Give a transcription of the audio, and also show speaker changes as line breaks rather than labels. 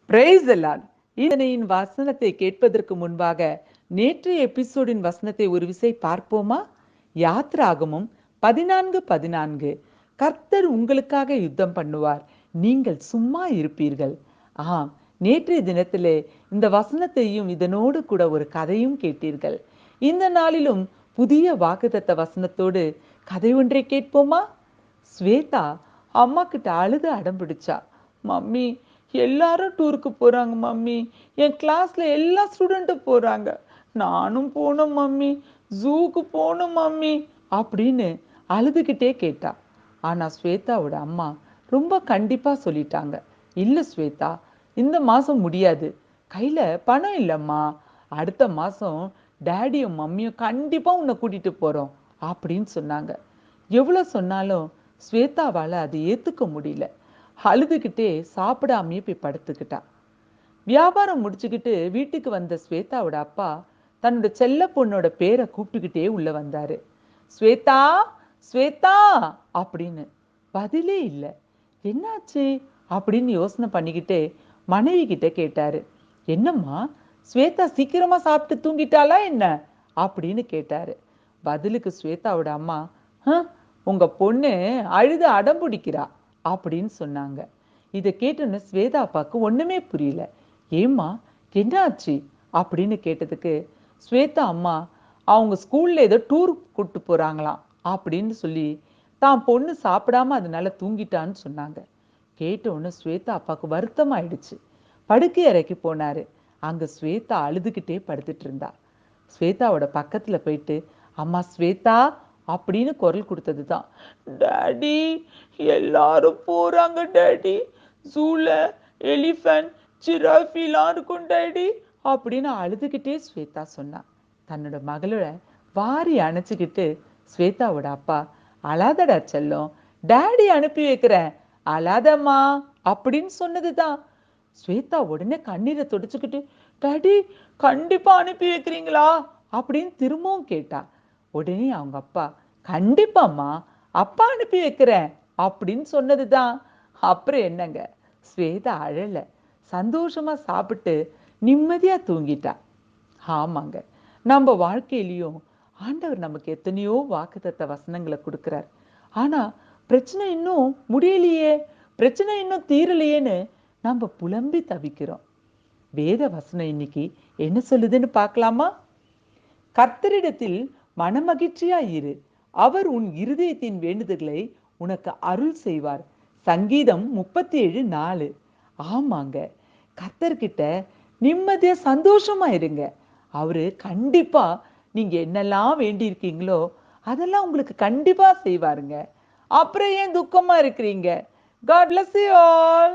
Praise the Lord. இதனையின் வசனத்தை கேட்பதற்கு முன்பாக நேற்றைய எபிசோடின் வசனத்தை ஒரு விசை பார்ப்போமா? யாத்ராகமம் 14:14. கர்த்தர் உங்களுக்காக யுத்தம் பண்ணுவார், நீங்கள் சும்மா இருப்பீர்கள். நேற்றைய தினத்திலே இந்த வசனத்தையும் இதனோடு கூட ஒரு கதையும் கேட்டீர்கள். இந்த நாளிலும் புதிய வாக்குத்தத்த வசனத்தோடு கதை ஒன்றை கேட்போமா? ஸ்வேதா அம்மா கிட்ட அழுது அடம் பிடிச்சா, மம்மி எல்லாரும் டூருக்கு போறாங்க மம்மி, என் கிளாஸ்ல எல்லா ஸ்டூடெண்ட்டும் போறாங்க, நானும் போகணும் மம்மி, ஜூக்கு போகணும் மம்மி அப்படின்னு அழுதுகிட்டே கேட்டா. ஆனா ஸ்வேதாவோட அம்மா ரொம்ப கண்டிப்பா சொல்லிட்டாங்க, இல்ல ஸ்வேதா, இந்த மாசம் முடியாது, கையில பணம் இல்லம்மா, அடுத்த மாசம் டேடியும் மம்மியும் கண்டிப்பா உன்னை கூட்டிட்டு போறோம் அப்படின்னு சொன்னாங்க. எவ்வளவு சொன்னாலும் ஸ்வேதாவால அதை ஏத்துக்க முடியல. அழுதுகிட்டே சாப்பிடாமையே போய் படுத்துக்கிட்டா. வியாபாரம் முடிச்சுக்கிட்டு வீட்டுக்கு வந்த ஸ்வேதாவோட அப்பா தன்னோட செல்ல பொண்ணோட பேரை கூப்பிட்டுக்கிட்டே உள்ள வந்தாரு. ஸ்வேதா, ஸ்வேதா அப்படின்னு. பதிலே இல்லை. என்னாச்சு அப்படின்னு யோசனை பண்ணிக்கிட்டே மனைவி கிட்ட கேட்டாரு. என்னம்மா, ஸ்வேதா சீக்கிரமா சாப்பிட்டு தூங்கிட்டாளா என்ன அப்படின்னு கேட்டாரு. பதிலுக்கு ஸ்வேதாவோட அம்மா, உங்க பொண்ணு அழுது அடம் பிடிக்கிறா அப்படின்னு சொன்னாங்க. இதை கேட்டோன்னு ஸ்வேதா அப்பாவுக்கு ஒண்ணுமே புரியல. ஏம்மா, என்ன ஆச்சு அப்படின்னு கேட்டதுக்கு ஸ்வேதா அம்மா அவங்க ஸ்கூல்ல ஏதோ டூர் கூட்டு போறாங்களாம் அப்படின்னு சொல்லி தான் பொண்ணு சாப்பிடாம அதனால தூங்கிட்டான்னு சொன்னாங்க. கேட்டோன்னு ஸ்வேதா அப்பாவுக்கு வருத்தம் ஆயிடுச்சு. படுக்கை அறைக்கு போனாரு. அங்க ஸ்வேதா அழுதுகிட்டே படுத்துட்டு இருந்தா. ஸ்வேதாவோட பக்கத்துல போயிட்டு, அம்மா ஸ்வேதா அப்படின்னு குரல் கொடுத்ததுதான், டாடி எல்லாரும் போறாங்க டாடி, ஜூல எலிஃபண்ட் ஜிராஃபிலாம் இருக்கும் டாடி அப்படின்னு அழுதுகிட்டே ஸ்வேதா சொன்னா. தன்னோட மகளோட வாரி அணைச்சுக்கிட்டு ஸ்வேதாவோட அப்பா, அழாதடா செல்லம், டாடி அனுப்பி வைக்கிறேன், அழாதம்மா அப்படின்னு சொன்னதுதான். ஸ்வேதா உடனே கண்ணீரை துடைச்சுக்கிட்டு, டாடி கண்டிப்பா அனுப்பி வைக்கிறீங்களா அப்படின்னு திரும்பவும் கேட்டா. உடனே அவங்க அப்பா, கண்டிப்பாம்மா, அப்பா அனுப்பி வைக்கிறேன் அப்படின்னு சொன்னதுதான். அப்புறம் என்னங்க, ஸ்வேதா அழல, சந்தோஷமா சாப்பிட்டு நிம்மதியா தூங்கிட்டா. ஆமாங்க, நம்ம வாழ்க்கையிலையும் ஆண்டவர் நமக்கு எத்தனையோ வாக்குத்தத்த வசனங்களை கொடுக்கிறார். ஆனா பிரச்சனை இன்னும் முடியலையே, பிரச்சனை இன்னும் தீரலையேன்னு நம்ம புலம்பி தவிக்கிறோம். வேத வசனம் இன்னைக்கு என்ன சொல்லுதுன்னு பார்க்கலாமா? கர்த்தரிடத்தில் மனமகிழ்ச்சியாயிரு, அவர் உன் இருதயத்தின் வேண்டுதல்களை உனக்கு அருள் செய்வார். சங்கீதம் 37:4. ஆமாங்க, கர்த்தர்கிட்ட நிம்மதியா சந்தோஷமா இருங்க. அவரு கண்டிப்பா நீங்க என்னெல்லாம் வேண்டியிருக்கீங்களோ அதெல்லாம் உங்களுக்கு கண்டிப்பா செய்வாருங்க. அப்புறம் ஏன் துக்கமா இருக்கிறீங்க? God bless you all.